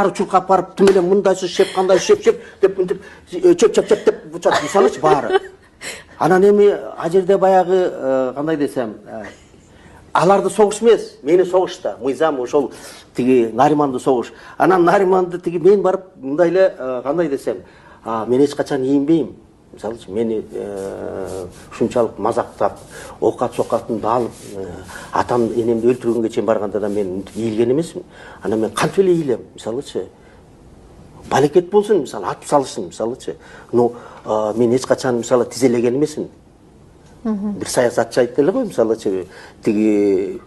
баары чуркап барып тим менен мындайсыз шеп кандай шеп деп мынтип чеп деп бучат мисалычы баары. Анан эми ал жерде баягы кандай десем, аларды согуш эмес, мени согуш да. Мыйзам ошол тиги Нариманды согуш. Анан Нариманды тиги мен барып мындай эле кандай десем, мен эч качан ийинбейм. Мисалычы мени ушунчалык мазактап, оокат-сокатымды алып, атам энемди өлтүргөнгө чейин барганда да мен ийилген эмесмин. Анан мен кантип эле ийилем, мисалычы. Балекет болсун, мисалы атып салышсын, мисалычы. Но мен эч качан мисалы тизелеген эмесмин. Бир саясатчы айтты эле го, мисалычы тиги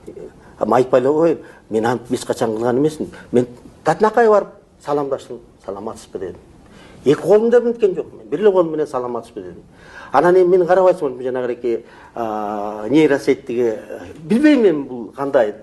айтпай эле коеюн, мен антип эч качан кылган эмесмин. Мен Татынакайга барып саламдаштым, саламатсызбы дедим. Эки колумда мынткен жок, мен бир эле колум менен саламатсызбы дедим. Анан эми мен карабайсыңбы жанагыреки нейросеттиги билбейм мен бул кандай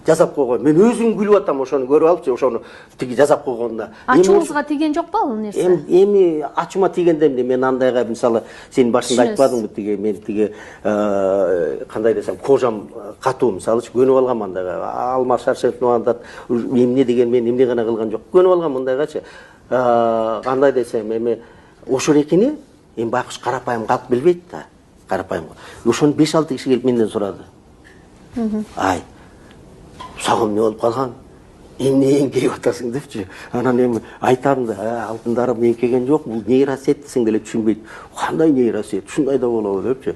жасап койгон. Мен өзүм күлүп атам ошону көрүп алыпчы, ошону тиги жасап койгонуна. Ачууңузга тиген жок ба ал нерсе? Эми ачуума тигенде эмне? Мен андайга мисалы сен башында айтпадыңбы тиги мен тиги кандай десем, кожам катуу мисалычы көнүп алгам андайга. Алмаз Шаршеновдун анда эмне деген мен эмне гана кылган жок. Көнүп алгам мындайгачы. Кандай десем, эми ошол экени эми байкуш карапайым калк билбейт да. Карапайым. Ошону 5-6 киши келип менден сурады. Ай, сага эмне болуп калган? Эмне эңкейип атасың депчи. Анан эми айтам да, алтындарым эңкейген жок, бул нейросет десең деле түшүнбөйт. Кандай нейросет? Ушундай да болобу депчи.